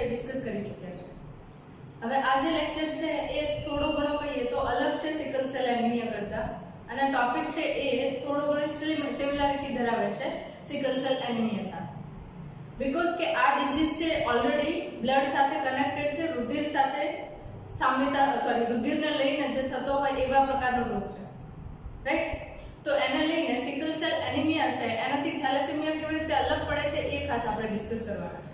Discuss કરી ચૂક્યા છે. હવે આ જે લેક્ચર છે એ થોડો ઘણો કહીએ તો અલગ છે સિકલ સેલ એનિમિયા કરતા, અને ટોપિક છે એ થોડો ઘણો સિમિલારિટી ધરાવે છે સિકલ સેલ એનિમિયા સાથે. બીકોઝ કે આ ડિઝીઝ છે ઓલરેડી બ્લડ સાથે કનેક્ટેડ છે, રુધિર સાથે રુધિરને લઈને જે થતો હોય એવા પ્રકારનો રોગ છે, રાઈટ? તો એને લઈને સિકલ સેલ એનિમિયા છે એનાથી થેલેસેમિયા કેવી રીતે અલગ પડે છે એ ખાસ આપણે ડિસ્કસ કરવાના છે.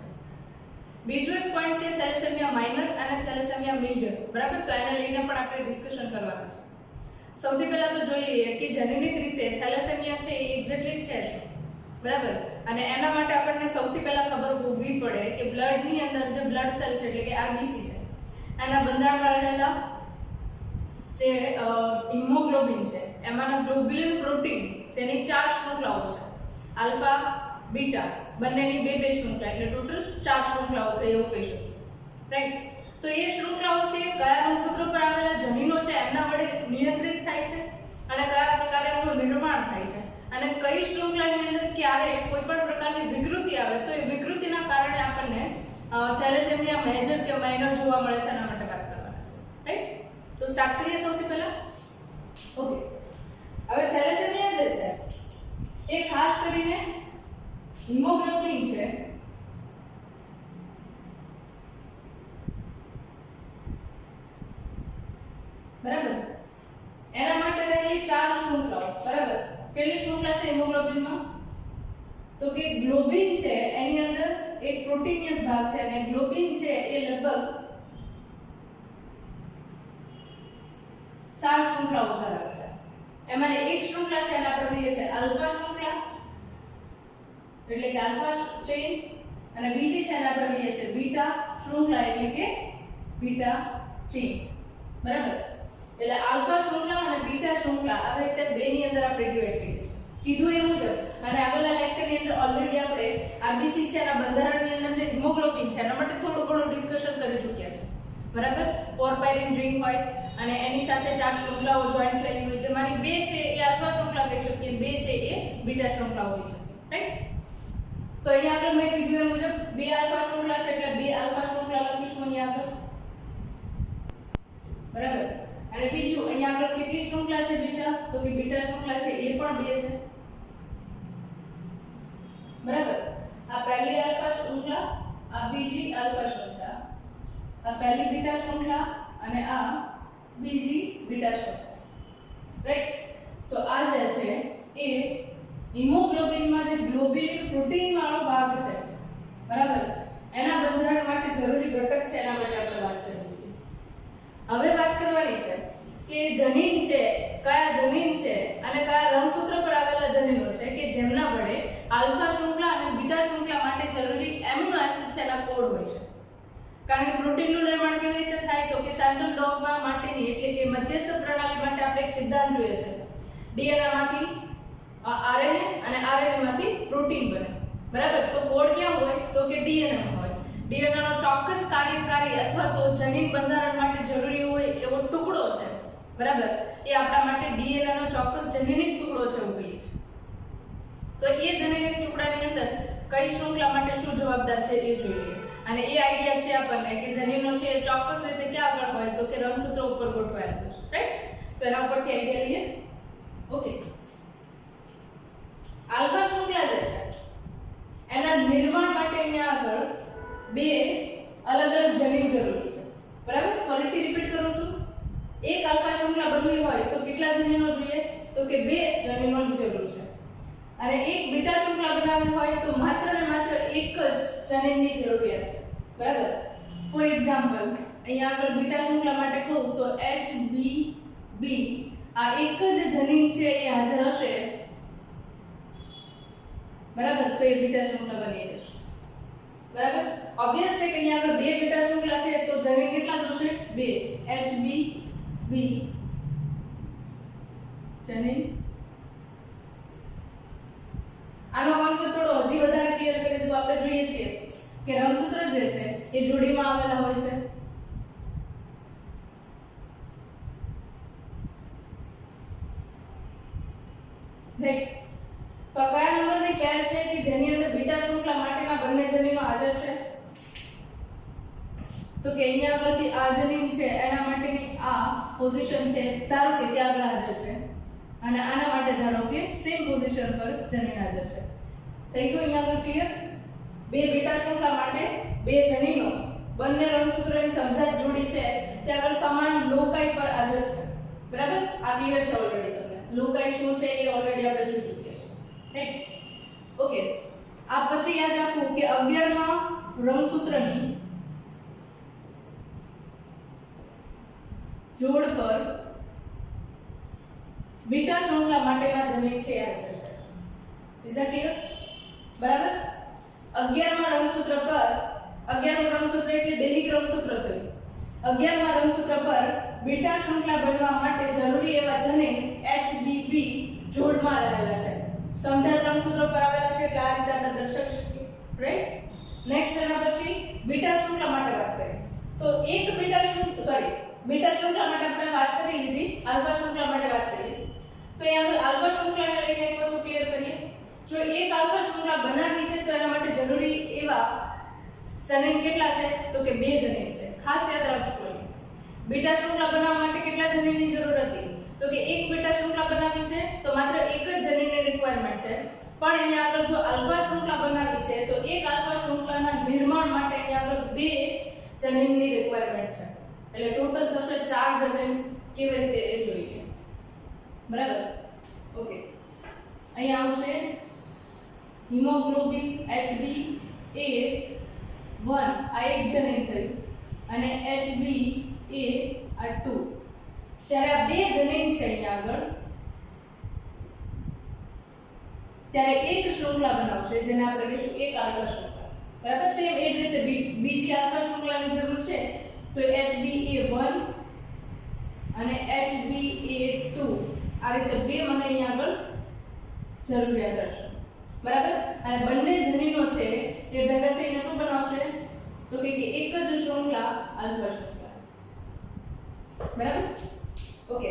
બીજો એક પોઈન્ટ છે થેલેસેમિયા માઇનર અને થેલેસેમિયા મેજર, બરાબર? તો એને લઈને પણ આપણે ડિસ્કશન કરવાનું છે. સૌથી પહેલા તો જોઈ લઈએ કે જેનેટિક રીતે થેલેસેમિયા છે એ એક્ઝેક્ટલી છે શું, બરાબર? અને એના માટે આપણને સૌથી પહેલા ખબર હોવી પડે કે બ્લડની અંદર જે બ્લડ સેલ છે એટલે કે આરબીસી છે એના બંધારણમાં રહેલા જે હિમોગ્લોબિન છે એમાંના ગ્લોબ્યુલિન પ્રોટીન જેની 4 શૃંખલાઓ છે, આલ્ફા બીટા બંનેની બે શૃંખલા, એટલે ટોટલ 4 શૃંખલાઓ થઈ એવું કહી શકીએ, રાઈટ? તો એ શૃંખલાઓ છે કયા રંગસૂત્રો પર આવેલા જનીનો છે એમના વડે નિયંત્રિત થાય છે અને કયા પ્રકારે એનું નિર્માણ થાય છે, અને કઈ શૃંખલાની અંદર ક્યારે કોઈ પણ પ્રકારની વિકૃતિ આવે તો એ વિકૃતિના કારણે આપણને થેલેસેમિયા મેજર કે માઇનર જોવા મળે છે, એના માટે વાત કરવાના છે, રાઈટ? તો સ્ટાર્ટ કરીએ સૌથી પહેલા. ઓકે, હવે થેલેસેમિયા જે છે એ ખાસ કરીને હિમોગ્લોબિન છે બરાબર, એના માટે રહેલી 4 શૃંખલાઓ, બરાબર? કેટલી શૃંખલા છે હિમોગ્લોબિનમાં? તો કે ગ્લોબિન છે એની અંદર એક પ્રોટીનિયસ ભાગ છે અને ગ્લોબિન છે એ લગભગ 4 શૃંખલાઓ ધરાવે છે. એમાં એક શૃંખલા છે એને આપણે કહીએ છીએ આલ્ફા શૃંખલા, એટલે કે આલ્ફા ચેઇન, અને બીજી છે એને આપણે કહીએ છીએ બીટા શૃંખલા, એટલે કે બીટા ચેઇન, બરાબર? એટલે આલ્ફા શૃંખલા અને બીટા શૃંખલા આવી રીતે બેની અંદર આપણે ડિવાઇડ કરીએ છીએ કીધું એ મુજબ. અને આગળના લેક્ચરની અંદર ઓલરેડી આપણે આરબીસી છે એના બંધારણની અંદર જે હિમોગ્લોબિન છે એના માટે થોડું ઘણું ડિસ્કશન કરી ચૂક્યા છે, બરાબર? પોર્ફાયરિન રિંગ હોય અને એની સાથે 4 શૃંખલાઓ જોઈન્ટ થયેલી હોય, જેમાંની 2 છે એ આલ્ફા શૃંખલા કહી શકીએ, 2 છે એ બીટા શૃંખલાઓ કહી શકીએ, રાઈટ? તો અહીંયા આગળ મેં કીધું એ મુજબ 2 આલ્ફા શૃંખલા છે એટલે 2 આલ્ફા શૃંખલા લખીશું અહીંયા આગળ, બરાબર? અને બીજું અહીંયા આગળ કેટલી શૃંખલા છે બીજા? તો કે બીટા શૃંખલા છે એ પણ 2 છે, બરાબર? આ પહેલી આલ્ફા શૃંખલા, આ બીજી આલ્ફા શૃંખલા, આ પહેલી બીટા શૃંખલા અને આ બીજી બીટા શૃંખલા, રાઈટ? તો આ જે છે એ હિમોગ્લોબિનમાં જે ગ્લોબ્યુલિન પ્રોટીન વાળો ભાગ છે, બરાબર? એના બંધારણ માટે જરૂરી ઘટક છે, એના માટે આપણે વાત કરવી છે. હવે વાત કરવાની છે કે જનીન છે, કયા જનીન છે અને કયા રંગસૂત્ર પર આવેલા જનીનો છે કે જેમના વડે આલ્ફા શૃંખલા અને બીટા શૃંખલા માટે જરૂરી એમિનો એસિડ છે એના કોડ હોય છે. કારણ કે પ્રોટીનનું નિર્માણ કેવી રીતે થાય તો કે સેન્ટ્રલ ડોગમા માટેની એટલે કે મધ્યસ્થ પ્રણાલી માટે આપણે એક સિદ્ધાંત જોઈએ છે, ડીએનએ માંથી આરએનએ અને આરએનએ માંથી પ્રોટીન બને, બરાબર? તો કોડ ક્યાં હોય તો કે ડીએનએ માં હોય. ડીએનએ નો ચોક્કસ કાર્યકારી અથવા તો જનીન બંધારણ માટે જરૂરી હોય એવો ટુકડો છે, બરાબર? એ આપણા માટે ડીએનએ નો ચોક્કસ જનીનિક ટુકડો છે એવું કહીએ છીએ. તો એ જનીનિક ટુકડાની અંદર કઈ શૃંખલા માટે શું જવાબદાર છે એ જોઈએ, અને એ આઈડિયા છે આપણને કે જનીનો છે એ ચોક્કસ રીતે ક્યાં આગળ હોય તો કે રંગસૂત્ર ઉપર ગોઠવાયેલું છે, રાઈટ? તો એના ઉપરથી આઈડિયા લઈએ. ઓકે, આલ્ફા શૃંખલા જે છે એના નિર્માણ માટે અહીંયા આગળ 2 અલગ અલગ જનીન જરૂરી છે, બરાબર? ફરીથી રિપીટ કરું છું, એક આલ્ફા શૃંખલા બનવી હોય તો કેટલા જનીનો જોઈએ તો કે 2 જનીનોની જરૂર છે, અને એક બીટા શૃંખલા બનાવવી હોય તો માત્ર ને માત્ર એક જ જનીનની જરૂરિયાત છે, બરાબર? ફોર એક્ઝામ્પલ અહીંયા આગળ બીટા શૃંખલા માટે કહું તો HBB આ એક જ જનીન છે એ હાજર હશે, બરાબર? તો એ બીટા શૃંખલા બની જશે, બરાબર? ઓબ્વિયસ છે કે અહીંયા આગળ 2 બીટા શૃંખલા છે તો જનીન કેટલા જોશે? 2 HBB જનીન. આનો કોન્સેપ્ટ થોડો હજી વધારે ક્લિયર કરી દઉં. આપણે જોઈએ છીએ કે રંગસૂત્ર જે છે એ જોડીમાં આવેલા હોય છે, રાઈટ? તો કયા નંબરની પેર છે કે જેની અંદર બીટા શૃંખલા માટેના બંને જનીનો હાજર છે? તો કે અહીંયા આગળથી આ જનીન છે એના માટેની આ પોઝિશન છે ધારો કે ત્યાં આગળ હાજર છે અને આના માટે ધારો કે સેમ પોઝિશન પર જનીન હાજર છે. થઈ ગયું અહીંયા આગળ ક્લિયર? બે બીટા શૃંખલા માટે બે જનીનો બંને રંગસૂત્રની સમજાત જોડી છે ત્યાં આગળ સમાન લોકાઈ પર હાજર છે. બરાબર? આ ક્લિયર છે ઓલરેડી તમને. લોકાઈ શું છે એ ઓલરેડી આપણે જોઈ ચૂક્યા છે. રાઈટ? ઓકે. આ પછી યાદ રાખવું કે 11માં રંગસૂત્રની જોડ પર બીટા શૃંખલા માટેના જનીન છે હાજર છે. Is that clear? બરાબર? 11માં રંગસૂત્ર પર 11મું રંગસૂત્ર એટલે દૈહિક રંગસૂત્ર થયું. 11માં રંગસૂત્ર પર બીટા શૃંખલા બનવા માટે જરૂરી એવા જનીન HBB જોડમાં રહેલા છે. સમજાત રંગસૂત્ર પર આવેલા છે એટલે આ રીતે આપણે દર્શાવી શકીએ. રાઈટ? નેક્સ્ટ એના પછી બીટા શૃંખલા માટે વાત કરીએ. તો એક બીટા શૃંખલા માટે આપણે વાત કરી લીધી, આલ્ફા શૃંખલા માટે વાત કરીએ. તો અહીંયા આલ્ફા શૃંખલાને લઈને એક વસ્તુ ક્લિયર કરીએ. જો એક આલ્ફા શૃંખલા બનાવવી છે તો એના માટે જરૂરી એવા જનીન કેટલા છે? તો કે બે જનીન છે. ખાસ યાદ રાખજો. બીટા શૃંખલા બનાવવા માટે કેટલા જનીનની જરૂર હતી? તો કે એક બીટા શૃંખલા બનાવવી છે તો માત્ર એક જ જનીનની રિક્વાયરમેન્ટ છે. પણ અહીંયા આગળ જો આલ્ફા શૃંખલા બનાવવી છે તો એક આલ્ફા શૃંખલાના નિર્માણ માટે અહીંયા આગળ બે જનીનની રિક્વાયરમેન્ટ છે. એટલે ટોટલ થશે 4 જનીન. કેવી રીતે એ જોઈએ. બરાબર? ઓકે. અહીંયા આવશે હિમોગ્લોબિન HbA1 આ એક જનીન થયું અને HbA2. જ્યારે આ બે જનીન છે અહીંયા આગળ ત્યારે એક શૃંખલા બનાવશે જેને આપણે કહીશું એક આલ્ફા શૃંખલા. બરાબર? સેમ એ જ રીતે બીજી આલ્ફા શૃંખલાની જરૂર છે તો HbA1 અને HbA2 આ રીતે બે મને અહીંયા આગળ જરૂરિયાત રહેશે. બરાબર? અને બંને જનીનો છે એ ભેગા થઈને શું બનાવશે? તો કે એક જ શૃંખલા આલ્ફા શૃંખલા. બરાબર? ઓકે.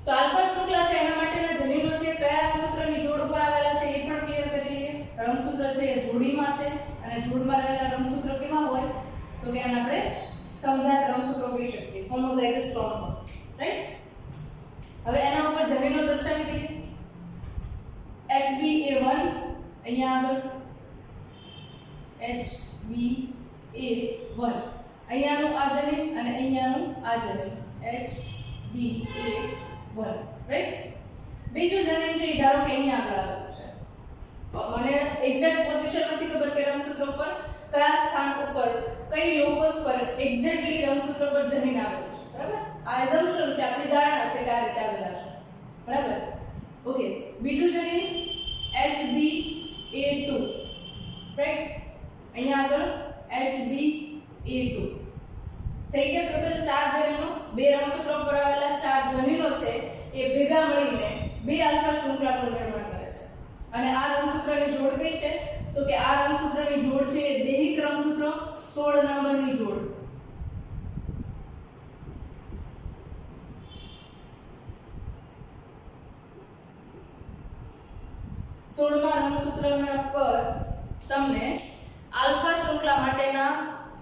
તો આલ્ફા શૃંખલા છે એના માટેના જનીનો છે કયા રંગસૂત્રની જોડ પર આવેલા છે એ પણ ક્લિયર કરી લઈએ. રંગસૂત્ર છે એ જોડીમાં છે અને જોડમાં રહેલા રંગસૂત્ર કેવા હોય? તો કે એને આપણે સમજાત રંગસૂત્રો કહી શકીએ. હોમોઝાઇગસ ક્રોમોસોમ. રાઈટ? હવે એના ઉપર જનીનો દર્શાવી દઈએ. HbA1 અહીંયા આગળ HbA1 અહીંયાનું આ જનીન અને અહીંયાનું આ જનીન HbA1. રાઈટ? બીજું જનીન છે એ ધારો કે અહીંયા આગળ આવેલું છે. મને એક્ઝેક્ટ પોઝિશન નથી ખબર કે રંગસૂત્ર પર કયા સ્થાન ઉપર કઈ લોકસ પર એક્ઝેક્ટલી રંગસૂત્ર પર જનીન આવેલું છે. બરાબર? આ એઝમ્પશન છે, આપણી ધારણા છે કે આ રીતે આવેલા છે. બરાબર? ઓકે. બીજું જનીન HbA2. રાઈટ? અહીંયા આગળ HbA2 થઈ ગયા. ટોટલ 4 જનીનો બે રંગસૂત્રો પર આવેલા 4 જનીનો છે એ ભેગા મળીને બે આલ્ફા શૃંખલાનું નિર્માણ કરે છે. અને આ રંગસૂત્રની જોડ કઈ છે? તો કે આ રંગસૂત્રની જોડ છે એ દૈહિક રંગસૂત્ર 16 નંબરની જોડ. સોળમા રંગસૂત્રના પર તમને આલ્ફા શૃંખલા માટેના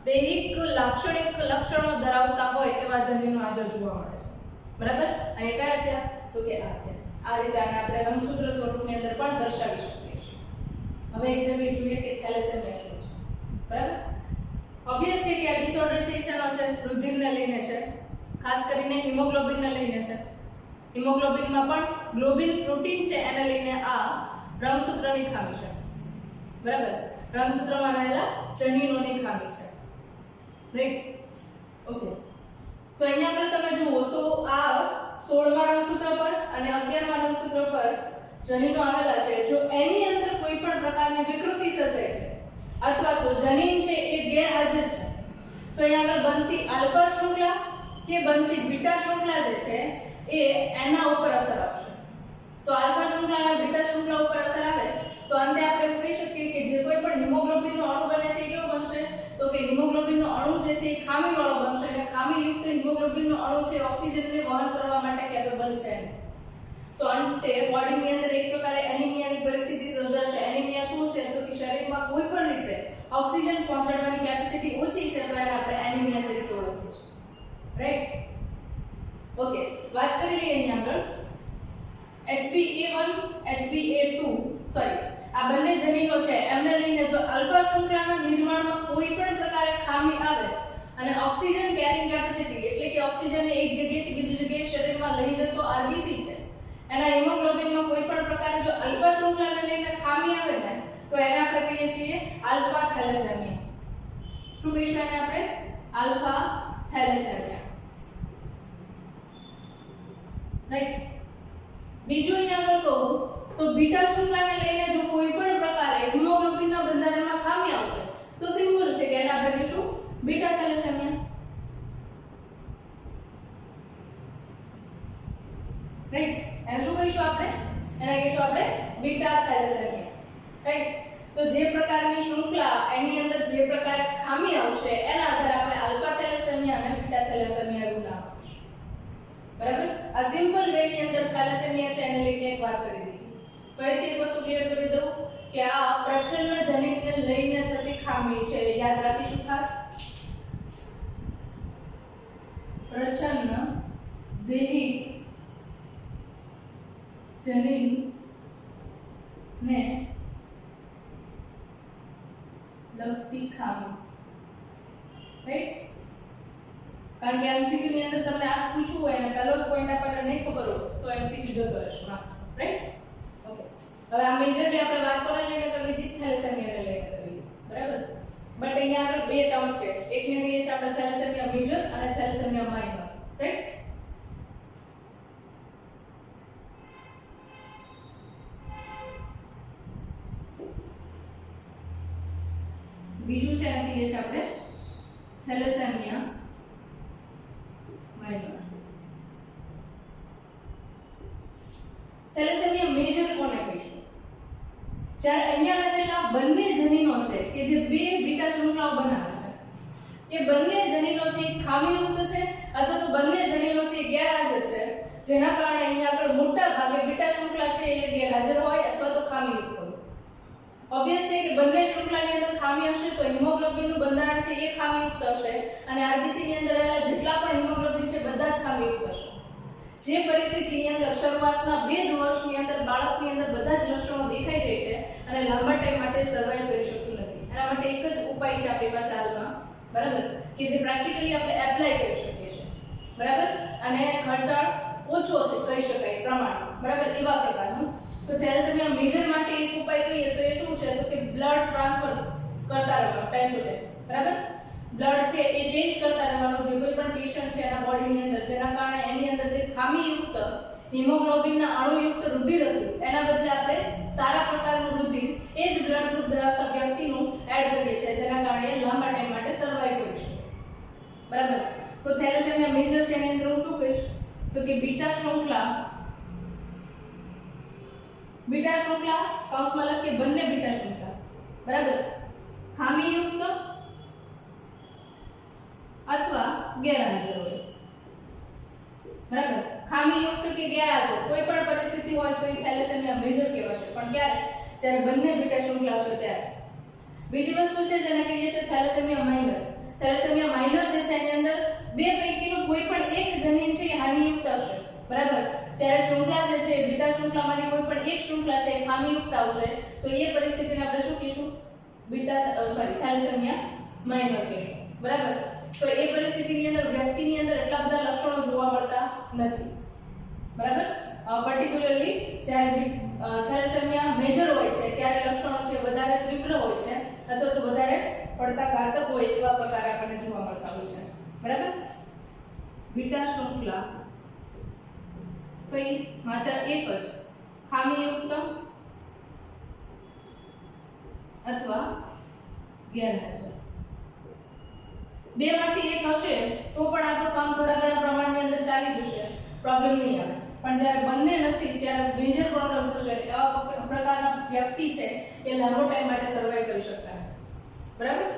દૈહિક લાક્ષણિક લક્ષણો ધરાવતા હોય એવા જનીનો હાજર જોવા મળે છે. બરાબર? અને કયા થયા? તો કે આ થયા. આ રીતે આને આપણે રંગસૂત્ર સ્વરૂપની અંદર પણ દર્શાવી શકીએ છીએ. હવે એક્ઝામ્પલ જોઈએ કે થેલેસેમિયા શું છે. બરાબર? ઓબ્વિયસ છે કે આ ડિસઓર્ડર છે શેનો છે? રુધિરને લઈને છે. ખાસ કરીને હિમોગ્લોબિનને લઈને છે. હિમોગ્લોબિનમાં પણ ગ્લોબિન પ્રોટીન છે એને લઈને આ રંગસૂત્રની ખામી છે. બરાબર? રંગસૂત્રમાં રહેલા જનીનોની ખામી છે. રાઈટ? ઓકે. તો અહીંયા આગળ તમે જુઓ તો આ 16મા રંગસૂત્ર પર અને 11મા રંગસૂત્ર પર જનીનો આવેલા છે. જો એની અંદર કોઈ પણ પ્રકારની વિકૃતિ સર્જાય છે અથવા તો જનીન છે એ ગેરહાજર છે તો અહીંયા આગળ બનતી આલ્ફા શૃંખલા કે બનતી બીટા શૃંખલા જે છે એ એના ઉપર અસર આપશે. તો આલ્ફા શૃંખલા અને બીટા શૃંખલા ઉપર અસર આવે તો અંતે આપણે કહી શકીએ કે જે કોઈ પણ હિમોગ્લોબિનનો અણુ બને છે કેવો બનશે? તો કે હિમોગ્લોબિનનો અણુ જે છે એ ખામીવાળો બનશે અને ખામીયુક્ત હિમોગ્લોબિનનો અણુ છે ઓક્સિજનને વહન કરવા માટે કેપેબલ છે. તો અંતે બોડીની અંદર એક પ્રકારે એનિમિયાની પરિસ્થિતિ સર્જાશે. એનિમિયા શું છે? તો કે શરીરમાં કોઈ પણ રીતે ઓક્સિજન પહોંચાડવાની કેપેસિટી ઓછી છે તો એને આપણે એનિમિયા તરીકે ઓળખીએ છીએ, રાઈટ? ઓકે, વાત કરી લઈએ અહીંયા આગળ HbA1 HbA2 સોરી આ બંને જનીનો છે એમને લઈને જો આલ્ફા શૃંખલાના નિર્માણમાં કોઈ પણ પ્રકારે ખામી આવે અને ઓક્સિજન કેરિંગ કેપેસિટી એટલે કે ઓક્સિજનને એક જગ્યાએથી બીજી જગ્યાએ શરીરમાં લઈ જતો આરબીસી છે એના હિમોગ્લોબિનમાં કોઈ પણ પ્રકારે જો આલ્ફા શૃંખલાને લઈને ખામી આવે ને તો એને આપણે કહીએ છીએ આલ્ફા થેલેસેમિયા. શું કહીશું એને આપણે? Alpha thalassemia, right? બીજું અહીંયા આગળ કહું તો બીટા શૃંખલાને લઈને જો કોઈ પણ પ્રકારે હિમોગ્લોબિનના બંધારણમાં ખામી આવશે તો સિમ્પલ છે કે એને આપણે કહીશું બીટા થેલેસેમિયા, રાઈટ? એને શું કહીશું આપણે? એને કહીશું આપણે બીટા થેલેસેમિયા, રાઈટ? તો જે પ્રકારની શૃંખલા એની અંદર જે પ્રકારે ખામી આવશે એના આધારે આપણે આલ્ફા થેલેસેમિયા અને બીટા થેલેસેમિયા એવું નામ આપીશું, બરાબર? આ સિમ્પલ વે ની અંદર થેલેસેમિયા છે એને લઈને એક વાત કરી દીધી. ફરીથી એક વસ્તુ ક્લિયર કરી દઉં કે આ પ્રચ્છન્ન જનીનને લઈને થતી ખામી છે, યાદ રાખીશું ખાસ. પ્રચ્છન્ન દેહિક જનીન ને લગતી ખામી, રાઈટ? કારણ કે MCQ ની અંદર તમને આ પૂછવું હોય અને પહેલો જ પોઈન્ટ આપણને નહીં ખબર હોય તો MCQ જતો રહેશે, રાઈટ? ઓકે, હવે આ મેજરલી આપણે વાત કોને લઈને કરી દીધી? થેલેસેમિયાને લઈને કરી, બરાબર? બટ અહીંયા આપણે બે ટર્મ છે, એકને કહીએ છીએ આપણે થેલેસેમિયા મેજર અને થેલેસેમિયા માઇનર, રાઈટ? બીજું છે એને કહીએ છીએ આપણે થેલેસેમિયા માઇનર. થેલેસેમિયા મેજર કોને કહીશું? જ્યારે અહીંયા લખેલા બંને જનીનો છે કે જે બે બીટા શૃંખલાઓ બનાવે છે એ બંને જનીનો છે એ ખામીયુક્ત છે અથવા તો બંને જનીનો છે એ ગેરહાજર છે, જેના કારણે અહીંયા આગળ મોટા ભાગે બીટા શૃંખલા છે એ ગેરહાજર હોય અથવા તો ખામીયુક્ત હોય. ઓબ્વિયસ છે કે બંને શૃંખલાની અંદર ખામી હશે તો હિમોગ્લોબિનનું બંધારણ છે એ ખામીયુક્ત હશે અને આરબીસી ની અંદર રહેલા જેટલા પણ હિમોગ્લોબિન છે બધા જ ખામીયુક્ત હશે. જે પરિસ્થિતિની અંદર શરૂઆતના 2 જ વર્ષની અંદર બાળકની અંદર બધા જ લક્ષણો દેખાઈ જાય છે અને લાંબા ટાઈમ માટે સર્વાઈવ કરી શકતું નથી, એના માટે એક જ ઉપાય છે આપણી પાસે હાલમાં, બરાબર? કે જે પ્રેક્ટિકલી આપણે એપ્લાય કરી શકીએ છીએ, બરાબર? અને ખર્ચાળ ઓછો કહી શકાય પ્રમાણ, બરાબર? એવા પ્રકારનું. તો થેલેસેમિયા મેજર માટે એક ઉપાય કહીએ તો એ શું છે? તો કે બ્લડ ટ્રાન્સફર કરતા રહેવાનું ટાઈમ ટુ ટાઈમ, બરાબર? બ્લડ છે એ ચેન્જ કરતા રહેવાનું જે કોઈ પણ પેશન્ટ છે એના બોડીની અંદર, જેના કારણે એની અંદર જે ખામીયુક્ત હિમોગ્લોબિનના અણુયુક્ત રુધિર હતું એના બદલે આપણે સારા પ્રકારનું રુધિર એ જ બ્લડ ગ્રુપ ધરાવતા વ્યક્તિનું એડ કરીએ છીએ, જેના કારણે એ લાંબા ટાઈમ માટે સર્વાઈવ કરી શકે, બરાબર? તો થેલેસેમિયા મેજર છે એની અંદર હું શું કહીશ? તો કે બીટા શૃંખલા કૌંસમાં લખીએ બંને બીટા શૃંખલા, બરાબર? ખામીયુક્ત અથવા ગેરહાજર હોય, બરાબર? ખામીયુક્ત કે ગેરહાજર કોઈ પણ પરિસ્થિતિ હોય તો એ થેલેસેમિયા મેજર કહેવાશે, પણ ક્યારે? જ્યારે બંને બીટા શૃંખલા હશે ત્યારે. બીજી વસ્તુ છે જેને કહીએ છીએ થેલેસેમિયા માઇનર. થેલેસેમિયા માઇનર જે છે એની અંદર બે પૈકીનું કોઈ પણ એક જનીન છે એ હાનિયુક્ત હશે, બરાબર? ત્યારે શૃંખલા જે છે બીટા શૃંખલામાંની કોઈ પણ એક શૃંખલા છે એ ખામીયુક્ત આવશે તો એ પરિસ્થિતિને આપણે શું કહીશું? થેલેસેમિયા માઇનર કહીશું, બરાબર? તો એ પરિસ્થિતિની અંદર વ્યક્તિની અંદર એટલા બધા લક્ષણો જોવા મળતા નથી, બરાબર? પર્ટિક્યુલરલી જ્યારે થેલેસેમિયા મેજર હોય છે ત્યારે લક્ષણો છે વધારે તીવ્ર હોય છે અથવા તો વધારે પડતા ઘાતક હોય એવા પ્રકારે આપણને જોવા મળતા હોય છે, બરાબર? બીટા શૃંખલા કઈ માત્ર એક જ ખામીયુક્ત અથવા ગેરહાજર, બેમાંથી એક હશે તો પણ આપણું કામ થોડા ઘણા પ્રમાણની અંદર ચાલી જશે, પ્રોબ્લેમ નહીં આવે. પણ જ્યારે બંને નથી ત્યારે મેજર પ્રોબ્લેમ થશે. એવા પ્રકારના વ્યક્તિ છે એ લાંબો ટાઈમ માટે સર્વાઈવ કરી શકતા નથી, બરાબર?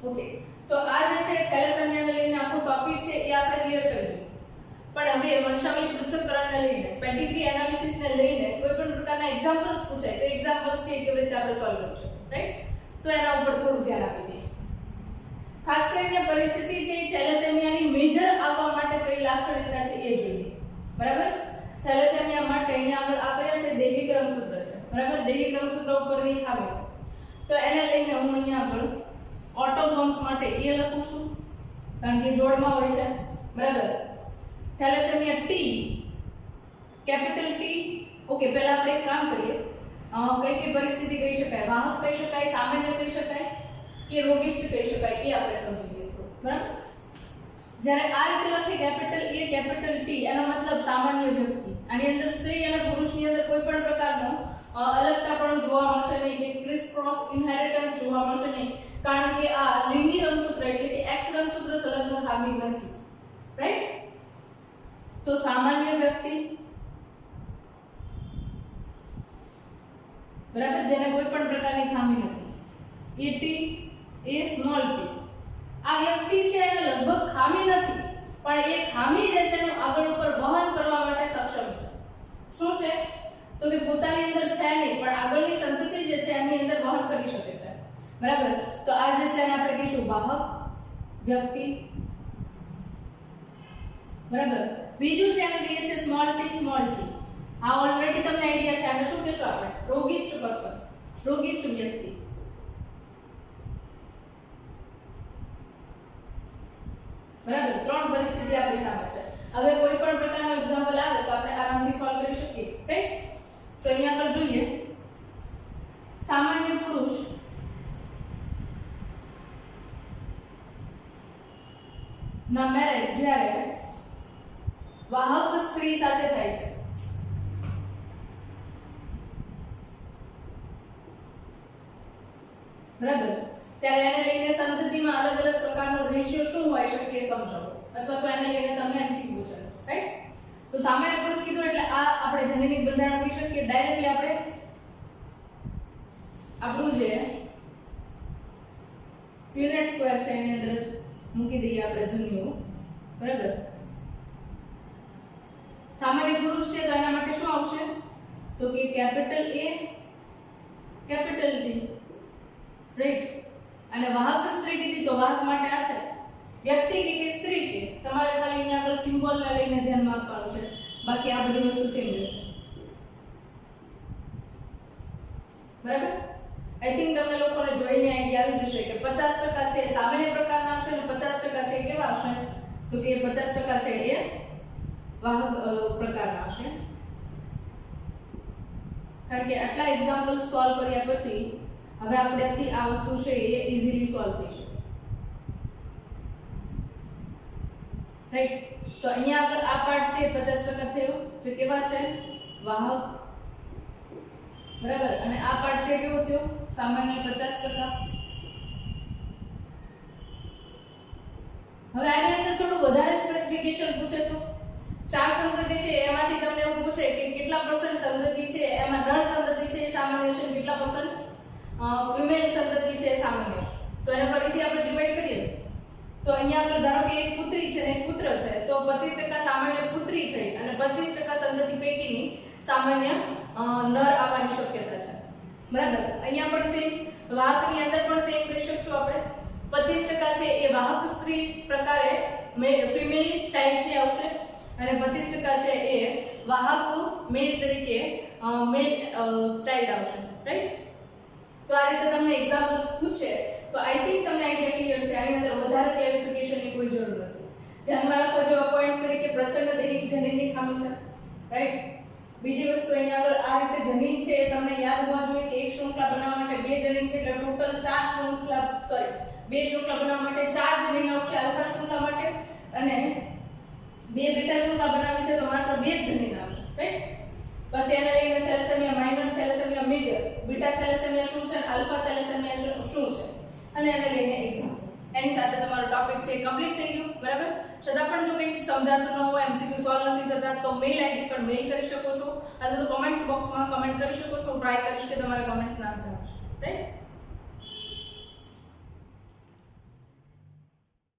ઓકે, તો આ જે છે થેલેસેમિયાને લઈને આખો ટોપિક છે એ આપણે ક્લિયર કરી દીધું. પણ હવે વંશાવલી પૃથ્થકરણને લઈને પેડિગ્રી એનાલિસિસને લઈને કોઈ પણ પ્રકારના એક્ઝામ્પલ્સ પૂછાય તો એક્ઝામ્પલ્સ છે કેવી રીતે આપણે સોલ્વ કરશું, રાઈટ? તો એના ઉપર થોડું ધ્યાન આપી દઈએ. ખાસ કરીને પરિસ્થિતિ છે થેલેસેમિયાની મેજર આવવા માટે કઈ લાક્ષણિકતા છે એ જોઈએ. બરાબર? થેલેસેમિયા માટે અહીંયા આગળ આ કયા છે દૈહિક રંગસૂત્ર છે. બરાબર? દૈહિક રંગસૂત્ર ઉપરની ખામી છે. તો એને લઈને હું અહીંયા આગળ ઓટોઝોમ્સ માટે એ લખું છું કારણ કે જોડમાં હોય છે. બરાબર? Thalassemia T capital T. Okay, પહેલા આપણે એક કામ કરીએ. કઈ કઈ પરિસ્થિતિ કહી શકાય? વાહક કહી શકાય, સામાન્ય કહી શકાય કે રોગિષ્ટ કહી શકાય એ આપણે સમજી લઈએ થોડું. બરાબર? જ્યારે આ રીતે લખી કેપિટલ એ કેપિટલ ટી એનો મતલબ સામાન્ય વ્યક્તિ. આની અંદર સ્ત્રી અને પુરુષની અંદર કોઈ પણ પ્રકારનો અલગતાપણું જોવા મળશે નહીં કે ક્રિસ ક્રોસ ઇનહેરિટન્સ જોવા મળશે નહીં કારણ કે આ લિંગી રંગસૂત્ર એટલે કે એક્સ રંગસૂત્ર સંલગ્ન ખામી નથી. રાઈટ? તો સામાન્ય વ્યક્તિ બરાબર જેને કોઈ પણ પ્રકારની ખામી નથી એ ટી એ સ્મોલ ટી. આ વ્યક્તિ છે એને લગભગ ખામી નથી પણ એ ખામી જે છે એને આગળ ઉપર વહન કરવા માટે સક્ષમ છે. શું છે? તો કે પોતાની અંદર છે નહીં પણ આગળની સંતતિ જે છે એની અંદર વહન કરી શકે છે. બરાબર? તો આ જે છે એને આપણે કહીશું વાહક વ્યક્તિ. બરાબર? બીજું છે એને કહીએ છે સ્મોલ ટી સ્મોલ ટી. આ ઓલરેડી તમને આઈડિયા છે. આને શું કહેશું આપણે? રોગિષ્ટ પર્સન, રોગિષ્ટ વ્યક્તિ. બરાબર? ત્રણ પરિસ્થિતિ આપણી સામે છે. હવે કોઈ પણ પ્રકારનો એક્ઝામ્પલ આવે તો આપણે આરામથી સોલ્વ કરી શકીએ. રાઈટ? તો અહીંયા આગળ જોઈએ સામાન્ય પુરુષ ના મેરેજ જ્યારે વાહક સ્ત્રી સાથે થાય છે બરાબર ત્યારે એને લઈને સંતતિમાં અલગ અલગ પ્રકારનો રેશિયો શું હોય શકે સમજો અથવા તો એને લઈને તમને એમસીક્યુ છે. રાઈટ? તો સામાન્ય પુરુષ કીધું એટલે આ આપણે જનનિક બંધારણ કહી શકીએ. ડાયરેક્ટલી આપણે આપણું જે યુનિટ સ્ક્વેર છે એની અંદર જ મૂકી દઈએ આપણે જન્યુ. બરાબર? સામાન્ય પુરુષ છે તો એના માટે શું આવશે? તો કે કેપિટલ એ કેપિટલ ટી. રાઈટ? અને વાહક સ્ત્રી કીધી તો વાહક માટે આ છે વ્યક્તિ કે સ્ત્રી કે તમારે ખાલી અહીંયા આગળ સિમ્બોલ ને લઈને ધ્યાનમાં આપવાનું છે. બાકી આ બધી વસ્તુ સેમ રહેશે. બરાબર? આઈ થિંક તમને લોકોને જોઈને આઈડિયા આવી જશે કે 50% છે એ સામાન્ય પ્રકારના આવશે અને 50% છે એ કેવા આવશે? તો કે 50% છે એ વાહક પ્રકારના આવશે. કારણ કે આટલા એક્ઝામ્પલ સોલ્વ કર્યા પછી હવે આપણેથી આ વસ્તુ છે એ ઈઝીલી સોલ્વ થઈ શકે. રાઈટ? તો અહીંયા આગળ આ પાર્ટ છે 50% થયો જે કેવા છે? વાહક. બરાબર? અને આ પાર્ટ છે કેવો થયો? સામાન્ય 50%. હવે આની અંદર થોડું વધારે સ્પેસિફિકેશન પૂછે તો ચાર સંતતિ છે એમાંથી તમને એવું પૂછે કે કેટલા પર્સન્ટ સંતતિ છે એમાં નર સંતતિ છે સામાન્ય છે, કેટલા પર્સન્ટ ફિમેલ સંતતિ છે સામાન્ય છે. તો એને ફરીથી આપણે ડિવાઈડ કરીએ તો અહીંયા આપણે ધારો કે એક પુત્રી છે અને એક પુત્ર છે તો 25% સામાન્ય પુત્રી થઈ અને 25% સંતતિ પૈકીની સામાન્ય નર આવવાની શક્યતા છે. બરાબર? અહીંયા પણ સેમ વાહકની અંદર પણ સેમ કહી શકશું આપણે 25% છે એ વાહક સ્ત્રી પ્રકારે ફિમેલ ચાઇલ્ડ છે આવશે અને 25% છે એ વાહક મેલ તરીકે મેલ ચાઇલ્ડ આવશે. રાઈટ? તો આ રીતે તમને એક્ઝામ્પલ્સ પૂછે તો આઈ થિંક તમને આઈડિયા ક્લિયર છે. આની અંદર વધારે ક્લેરિફિકેશનની કોઈ જરૂર નથી. ધ્યાનમાં રાખો જેવા પોઈન્ટ્સ તરીકે પ્રચંડ દૈહિક જનીનની ખામી છે. રાઈટ? બીજી વસ્તુ અહીંયા આગળ આ રીતે જનીન છે એ તમને યાદ હોવા જોઈએ કે એક શૃંખલા બનાવવા માટે બે જનીન છે એટલે ટોટલ 4 શૃંખલા બે શૃંખલા બનાવવા માટે 4 જનીન આવશે આલ્ફા શૃંખલા માટે અને બે બીટા શૃંખલા બનાવી છે તો માત્ર 2 જ જનીન આવશે. રાઈટ? પછી એને લઈને thalassemia minor, thalassemia major, beta thalassemia શું છે, આલ્ફા થેલેસેમિયા શું છે અને એને લઈને એક્ઝામ. એની સાથે તમારો ટોપિક છે કમ્પ્લીટ થઈ ગયું. બરાબર? છતાં પણ જો કંઈક સમજાતું ન હોય, એમસીક્યુ સોલ્વ નથી થતા તો મેલ આઈડી પર મેલ કરી શકો છો અથવા તો કમેન્ટ્સ બોક્સમાં કમેન્ટ કરી શકો છો. ટ્રાય કરીશ કે તમારા કમેન્ટ્સના આન્સર આવશે. રાઈટ?